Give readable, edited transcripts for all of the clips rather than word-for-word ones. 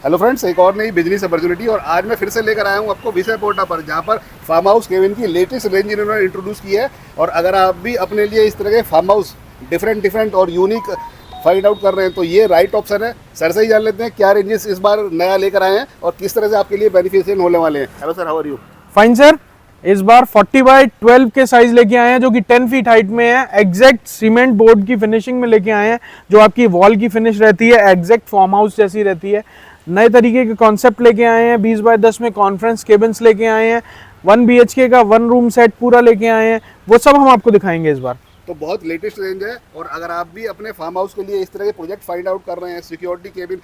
Hello friends, एक और नई बिजनेस अपॉर्चुनिटी और आज मैं फिर से लेकर आया हूँ आपको विशाखापट्टनम पर, जहाँ पर फार्म हाउस केबिन की लेटेस्ट रेंज इन्होंने इंट्रोड्यूस की है। और अगर आप भी अपने लिए इस तरह के फार्म हाउस डिफरेंट और यूनिक फाइंड आउट कर रहे हैं तो ये राइट ऑप्शन है। सर से ही जान लेते हैं क्या रेंजेस इस बार नया लेकर आए हैं और किस तरह से आपके लिए बेनिफिशियल होने वाले हैं। Hello sir, how are you? Fine sir, इस बार 40x12 के साइज लेके आए हैं जो कि 10 फीट हाइट में है। एग्जैक्ट सीमेंट बोर्ड की फिनिशिंग में लेके आए हैं, जो आपकी वॉल की फिनिश रहती है एग्जैक्ट फार्म हाउस जैसी रहती है। नए तरीके के कॉन्सेप्ट लेके आए हैं। 20x10 में कॉन्फ्रेंस केबिन्स लेके आए हैं। 1 BHK का 1 रूम सेट पूरा लेके आए हैं, वो सब हम आपको दिखाएंगे इस बार। तो बहुत लेटेस्ट रेंज है। और अगर आप भी अपने फार्म हाउस के लिए इस तरह के प्रोजेक्ट फाइंड आउट कर रहे हैं, सिक्योरिटी केबिन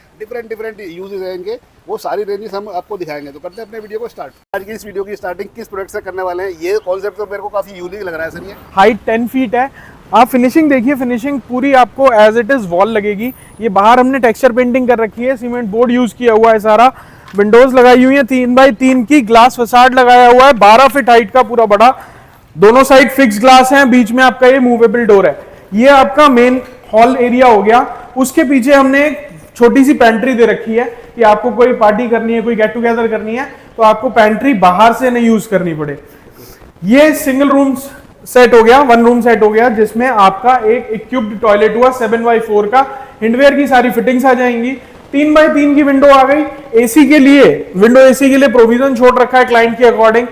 डिफरेंट यूजेस हैं इनके, वो सारी रेंजेस हम आपको दिखाएंगे। तो करते हैं अपने वीडियो को स्टार्ट। आज की इस वीडियो की स्टार्टिंग किस प्रोडक्ट से करने वाले हैं, ये कॉन्सेप्ट तो मेरे को काफी यूनिक लग रहा है सर। ये हाइट 10 फीट है। आप फिनिशिंग देखिए, फिनिशिंग पूरी आपको एज इट इज वॉल लगेगी। ये बाहर हमने टेक्सचर पेंटिंग कर रखी है, सीमेंट बोर्ड यूज किया हुआ है सारा। विंडोज लगाई हुई है 3x3 की, ग्लास फसाड लगाया हुआ है 12 फीट हाइट का पूरा बड़ा। दोनों साइड फिक्स ग्लास है, बीच में आपका ये मूवेबल डोर है। ये आपका मेन हॉल एरिया हो गया। उसके पीछे हमने एक छोटी सी पेंट्री दे रखी है कि आपको कोई पार्टी करनी है, कोई गेट टुगेदर करनी है तो आपको पेंट्री बाहर से नहीं यूज करनी पड़े। ये सिंगल रूम सेट हो गया, 1 रूम सेट हो गया, जिसमें आपका एक इक्विप्ड टॉयलेट हुआ 7x4 का। हिंडवेयर की सारी फिटिंग्स आ जाएंगी। 3x3 की विंडो आ गई। एसी के लिए, विंडो एसी के लिए प्रोविजन छोड़ रखा है क्लाइंट के अकॉर्डिंग।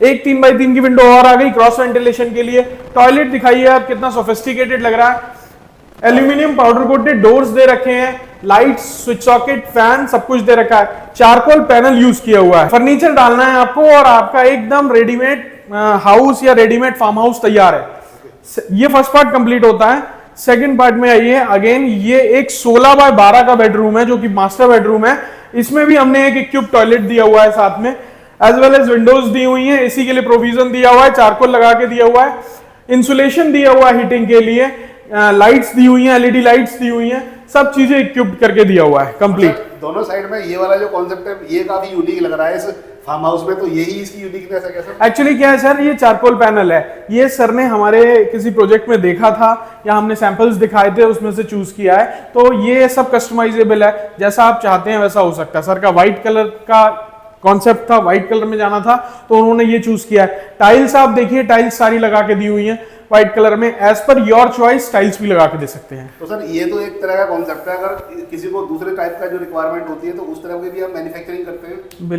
एक 3x3 की विंडो और आ गई क्रॉस वेंटिलेशन के लिए। टॉयलेट दिखाइए आप, कितना सोफिस्टिकेटेड लग रहा है। एल्यूमिनियम पाउडर कोटेड डोर्स दे रखे हैं, लाइट्स, स्विच सॉकेट, फैन सब कुछ दे रखा है। चारकोल पैनल यूज किया हुआ है। फर्नीचर डालना है आपको और आपका एकदम रेडीमेड हाउस या रेडीमेड फार्म हाउस तैयार है। ये फर्स्ट पार्ट कंप्लीट होता है। सेकंड पार्ट में आइए। अगेन ये एक 16x12 का बेडरूम है जो कि मास्टर बेडरूम है। इसमें भी हमने एक इक्विप टॉयलेट दिया हुआ है साथ में, एज वेल एज विंडोज दी हुई है। एसी के लिए प्रोविजन दिया हुआ है, चारकोल लगा के दिया हुआ है, इंसुलेशन दिया हुआ है हीटिंग के लिए, लाइट्स दी हुई हैं, एलईडी लाइट्स दी हुई हैं, सब चीजें इक्विप्ड करके दिया हुआ है कंप्लीट। दोनों साइड में ये वाला जो कॉन्सेप्ट है ये काफी यूनिक लग रहा है इस फार्म हाउस में, तो यही इसकी यूनिकनेस है क्या सर? एक्चुअली क्या है सर, ये चारकोल पैनल है। ये सर ने हमारे किसी प्रोजेक्ट में देखा था या हमने सैंपल्स दिखाए थे, उसमें से चूज किया है। तो ये सब कस्टमाइजेबल है, जैसा आप चाहते हैं वैसा हो सकता है। सर का व्हाइट कलर का कॉन्सेप्ट था, व्हाइट कलर में जाना था तो उन्होंने ये चूज किया है। टाइल्स आप देखिए, टाइल्स सारी लगा के दी हुई हैं व्हाइट कलर में। As per your choice tiles भी लगा के दे सकते हैं। तो सर ये तो एक तरह का कॉन्सेप्ट है, अगर किसी को दूसरे टाइप का जो रिक्वायरमेंट होती है तो उस तरह की भी आप मैन्युफैक्चरिंग करते हैं?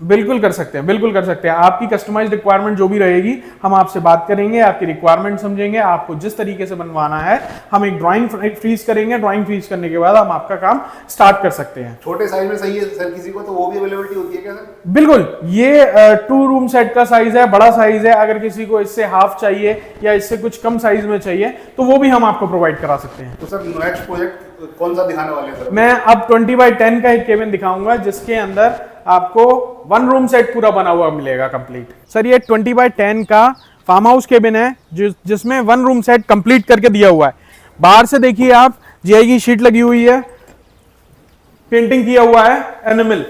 बिल्कुल कर सकते हैं, बिल्कुल कर सकते हैं। आपकी कस्टमाइज्ड रिक्वायरमेंट जो भी रहेगी हम आपसे बात करेंगे, आपकी रिक्वायरमेंट समझेंगे, आपको जिस तरीके से बनवाना है हम एक ड्राइंग फ्रीज करेंगे। ड्राइंग फ्रीज करने के बाद हम आपका काम स्टार्ट कर सकते हैं। छोटे साइज में सही है सर किसी को, तो वो भी अवेलेबिलिटी होती है क्या सर? बिल्कुल, ये 2 रूम सेट का साइज है, बड़ा साइज है। अगर किसी को इससे हाफ चाहिए या इससे कुछ कम साइज में चाहिए तो वो भी हम आपको प्रोवाइड करा सकते हैं। तो सर नेक्स्ट प्रोजेक्ट कौन सा दिखाने वाले हैं सर? मैं अब 20x10 का एक केबिन दिखाऊंगा जिसके अंदर आपको 1 रूम सेट पूरा बना हुआ मिलेगा कंप्लीट। सर ये 20x10 का फार्म हाउस केबिन है जिसमें 1 रूम सेट कंप्लीट करके दिया हुआ है। बाहर से देखिए आप, जीआई की शीट लगी हुई है, पेंटिंग किया हुआ है एनिमल।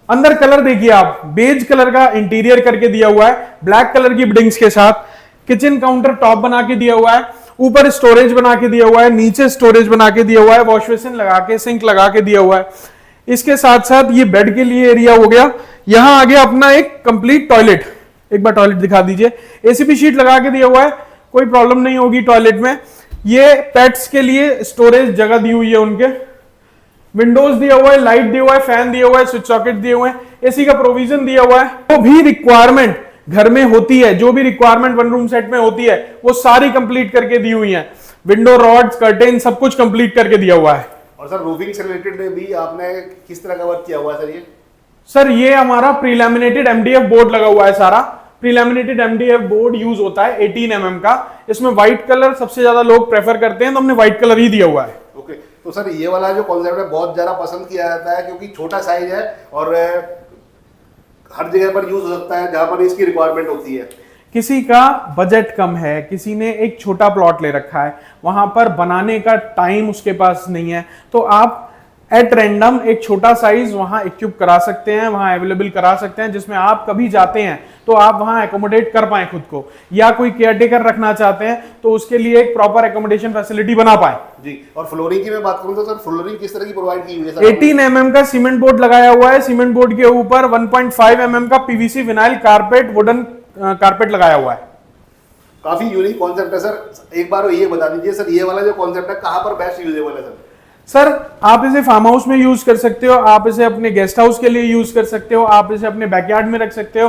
अंदर कलर देखिए आप, बेज कलर का इंटीरियर करके दिया हुआ है, ब्लैक कलर की बिल्डिंग्स के साथ। किचन काउंटर टॉप बना के दिया हुआ है, ऊपर स्टोरेज बना के दिया हुआ है, नीचे स्टोरेज बना के दिया हुआ है, वॉश बेसिन लगा के, सिंक लगा के दिया हुआ है। इसके साथ साथ ये बेड के लिए एरिया हो गया। यहां आ गया अपना एक कंप्लीट टॉयलेट। एक बार टॉयलेट दिखा दीजिए। एसीपी शीट लगा के दिया हुआ है, कोई प्रॉब्लम नहीं होगी टॉयलेट में। ये पेट्स के लिए स्टोरेज जगह दी हुई है उनके। विंडोज दिया हुआ है, लाइट दिया हुआ है, फैन दिया हुआ है, स्विच सॉकेट दिए हुए हैं, एसी का प्रोविजन दिया हुआ है। जो भी रिक्वायरमेंट घर में होती है, जो भी रिक्वायरमेंट 1 रूम सेट में होती है वो सारी कंप्लीट करके दी हुई है। विंडो रॉड्स, कर्टेन सब कुछ कंप्लीट करके दिया हुआ है। और सर रूफिंग से रिलेटेड भी आपने किस तरह का वर्क किया हुआ है सर? सर ये हमारा प्रीलैमिनेटेड MDF बोर्ड लगा हुआ है सारा। प्रीलैमिनेटेड MDF बोर्ड यूज होता है 18 mm का। इसमें व्हाइट कलर सबसे ज्यादा लोग प्रेफर करते हैं तो हमने व्हाइट कलर ही दिया हुआ है। ओके, तो सर ये वाला जो कॉन्सेप्ट है बहुत ज्यादा पसंद किया जाता है क्योंकि छोटा साइज है और हर जगह पर यूज हो सकता है जहां पर इसकी रिक्वायरमेंट होती है। किसी का बजट कम है, किसी ने एक छोटा प्लॉट ले रखा है, वहां पर बनाने का टाइम उसके पास नहीं है, तो आप एट रैंडम एक छोटा साइज वहां इक्विप करा सकते हैं, वहां अवेलेबल करा सकते हैं, जिसमें आप कभी जाते हैं तो आप वहां एकोमोडेट कर पाए खुद को, या कोई केयरटेकर रखना चाहते हैं तो उसके लिए एक प्रॉपर एकोमोडेशन फैसिलिटी बना पाए। जी, और फ्लोरिंग की मैं बात करूं तो सर फ्लोरिंग किस तरह की प्रोवाइड की हुई है सर? 18 mm का सीमेंट बोर्ड लगाया हुआ है, सीमेंट बोर्ड के ऊपर 1.5 mm का PVC vinyl carpet, wooden carpet लगाया हुआ है। काफी यूनिक कॉन्सेप्ट है सर। एक बार ये बता दीजिए सर, ये वाला जो कॉन्सेप्ट है कहाँ पर बेस्ट यूजेबल है सर? सर आप इसे फार्म हाउस में यूज कर सकते हो, आप इसे अपने गेस्ट हाउस के लिए यूज कर सकते हो, आप इसे अपने बैकयार्ड में रख सकते हो।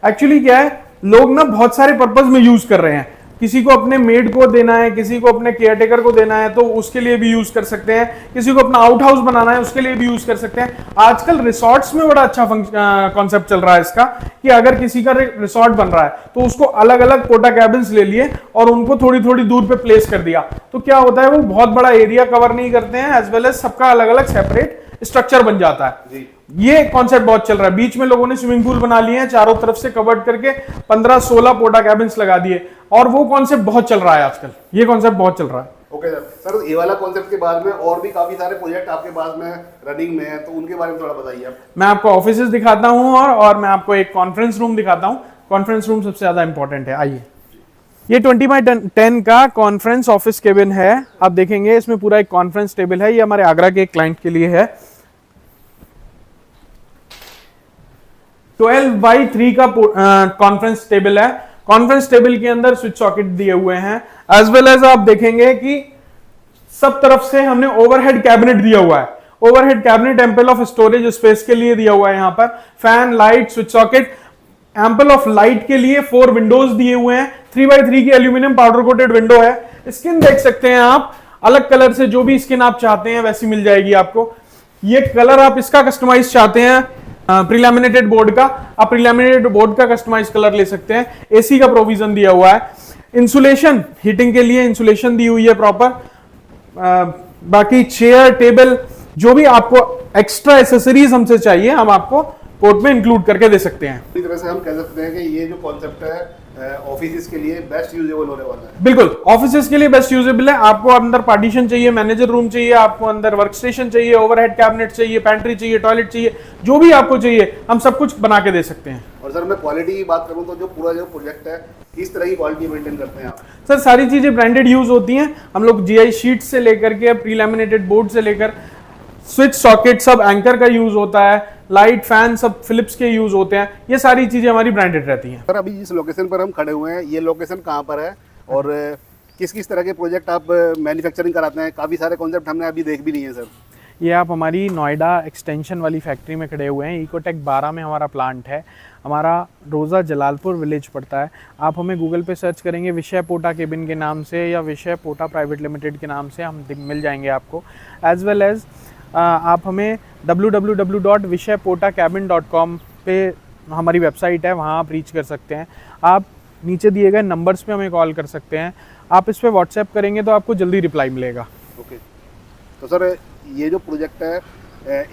एक्चुअली क्या है, लोग ना बहुत सारे पर्पस में यूज कर रहे हैं, किसी को अपने मेड को देना है, किसी को अपने केयरटेकर को देना है तो उसके लिए भी यूज कर सकते हैं, किसी को अपना आउट हाउस बनाना है उसके लिए भी यूज कर सकते हैं। आजकल रिसॉर्ट्स में बड़ा अच्छा कॉन्सेप्ट चल रहा है इसका, कि अगर किसी का रिसॉर्ट बन रहा है तो उसको अलग अलग पोटा कैबिन्स ले लिए और उनको थोड़ी थोड़ी दूर पे प्लेस कर दिया, तो क्या होता है वो बहुत बड़ा एरिया कवर नहीं करते हैं, एज वेल एज सबका अलग अलग सेपरेट स्ट्रक्चर बन जाता है जी। ये कॉन्सेप्ट बहुत चल रहा है। बीच में लोगों ने स्विमिंग पूल बना लिए हैं, चारों तरफ से कवर्ड करके 15-16 पोटा कैबिन्स लगा दिए, और वो कॉन्सेप्ट बहुत चल रहा है आजकल, ये कॉन्सेप्ट बहुत चल रहा है। ओके सर, ये वाला कॉन्सेप्ट के बाद में और भी काफी सारे प्रोजेक्ट आपके पास में रनिंग में है, तो उनके बारे में थोड़ा बताइए आप। मैं आपको ऑफिसेज दिखाता हूँ और मैं आपको एक कॉन्फ्रेंस रूम दिखाता हूँ। कॉन्फ्रेंस रूम सबसे ज्यादा इंपॉर्टेंट है। आइए, ये 20x10 का कॉन्फ्रेंस ऑफिस केबिन है। आप देखेंगे इसमें पूरा एक कॉन्फ्रेंस टेबल है, ये हमारे आगरा के एक क्लाइंट के लिए है। 12x3 का कॉन्फ्रेंस टेबल है। कॉन्फ्रेंस टेबल के अंदर स्विच सॉकेट दिए हुए हैं, एज वेल एज आप देखेंगे कि सब तरफ से हमने ओवरहेड कैबिनेट दिया हुआ है। Overhead cabinet ample of storage space के लिए दिया हुआ है। यहाँ पर fan, light, switch socket, ample of light के लिए 4 विंडोज दिए हुए हैं। 3x3 की एल्यूमिनियम पाउडर कोटेड विंडो है। स्किन देख सकते हैं आप, अलग कलर से जो भी स्किन आप चाहते हैं वैसी मिल जाएगी आपको। ये कलर आप इसका कस्टमाइज चाहते हैं प्रीलैमिनेटेड बोर्ड का, आप प्रीलैमिनेटेड बोर्ड का कस्टमाइज कलर ले सकते हैं। एसी का प्रोविजन दिया हुआ है। इंसुलेशन, हीटिंग के लिए इंसुलेशन दी हुई है प्रॉपर। बाकी चेयर, टेबल, जो भी आपको एक्स्ट्रा एसेसरीज हमसे चाहिए हम आपको कोर्ट में इंक्लूड करके दे सकते हैं। इस तरह से हम कह सकते हैं कि ये जो कॉन्सेप्ट है ऑफिस के लिए बेस्ट यूजेबल होने वाला है। बिल्कुल, ऑफिस के लिए बेस्ट यूजेबल है। आपको अंदर पार्टीशन चाहिए, मैनेजर रूम चाहिए, आपको अंदर वर्क स्टेशन चाहिए, ओवरहेड कैबिनेट चाहिए, पैंट्री चाहिए, टॉयलेट चाहिए, जो भी आपको चाहिए हम सब कुछ बना के दे सकते हैं। और सर मैं क्वालिटी की बात करूं तो जो पूरा जो प्रोजेक्ट है किस तरह की क्वालिटी मेंटेन करते हैं आप? सर सारी चीजें ब्रांडेड यूज होती हैं। हम लोग जीआई शीट से लेकर के प्रीलैमिनेटेड बोर्ड से लेकर स्विच सॉकेट सब एंकर का यूज होता है, लाइट, फैन सब फिलिप्स के यूज होते हैं। ये सारी चीजें हमारी ब्रांडेड रहती हैं। सर अभी जिस लोकेशन पर हम खड़े हुए हैं, ये लोकेशन कहाँ पर है और किस किस तरह के प्रोजेक्ट आप मैन्युफैक्चरिंग कराते हैं? काफ़ी सारे कॉन्सेप्ट हमने अभी देख भी लिए हैं सर। ये आप हमारी नोएडा एक्सटेंशन वाली फैक्ट्री में खड़े हुए हैं। इकोटेक 12 में हमारा प्लांट है। हमारा रोज़ा जलालपुर विलेज पड़ता है। आप हमें गूगल पे सर्च करेंगे विषय पोटा केबिन के नाम से या विषय पोटा प्राइवेट लिमिटेड के नाम से, हम मिल जाएंगे आपको। एज वेल एज आप हमें www.vishaypotacabin.com पे हमारी वेबसाइट है, वहाँ आप रीच कर सकते हैं। आप नीचे दिए गए नंबर्स पे हमें कॉल कर सकते हैं। आप इस पर व्हाट्सएप करेंगे तो आपको जल्दी रिप्लाई मिलेगा। ओके, तो सर ये जो प्रोजेक्ट है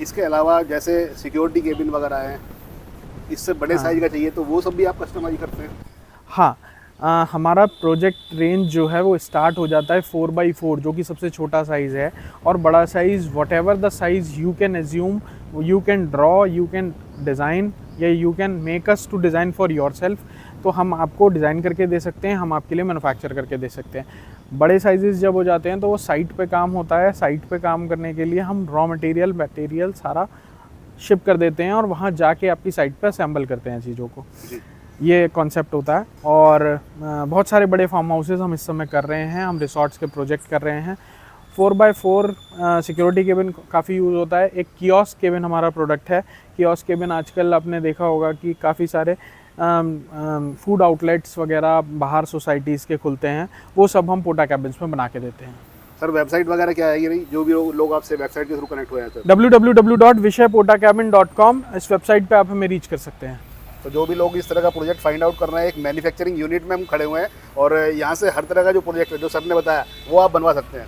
इसके अलावा जैसे सिक्योरिटी केबिन वगैरह हैं, इससे बड़े साइज का चाहिए तो वो सब भी आप कस्टमाइज करते हैं? हाँ, हमारा प्रोजेक्ट रेंज जो है वो स्टार्ट हो जाता है 4x4 जो कि सबसे छोटा साइज़ है, और बड़ा size whatever the size you can assume, you can draw, you can design, या you can make us to design फॉर योर सेल्फ, तो हम आपको डिज़ाइन करके दे सकते हैं, हम आपके लिए मैन्युफैक्चर करके दे सकते हैं। बड़े साइजेस जब हो जाते हैं तो वो साइट पे काम होता है। साइट पे काम करने के लिए हम रॉ मटेरियल सारा शिप कर देते हैं और वहाँ जाके आपकी साइट पे असेंबल करते हैं चीज़ों को। ये कॉन्सेप्ट होता है। और बहुत सारे बड़े फार्म हाउसेज हम इस समय कर रहे हैं, हम रिसॉर्ट्स के प्रोजेक्ट कर रहे हैं। 4x4 सिक्योरिटी केबिन काफ़ी यूज़ होता है। एक कियोस्क केबिन हमारा प्रोडक्ट है। कियोस्क केबिन आजकल आपने देखा होगा कि काफ़ी सारे फूड आउटलेट्स वगैरह बाहर सोसाइटीज़ के खुलते हैं, वो सब हम पोटा कैबिन्स में बना के देते हैं। सर वेबसाइट वगैरह क्या है? ये नहीं जो भी लोग आपसे वेबसाइट के थ्रू कनेक्ट हुए हैं सर? www.vishaypotacabin.com, इस वेबसाइट पे आप हमें रीच कर सकते हैं। तो जो भी लोग इस तरह का प्रोजेक्ट फाइंड आउट कर रहे हैं, एक मैन्युफैक्चरिंग यूनिट में हम खड़े हुए हैं और यहाँ से हर तरह का जो प्रोजेक्ट है जो सर ने बताया वो आप बनवा सकते हैं।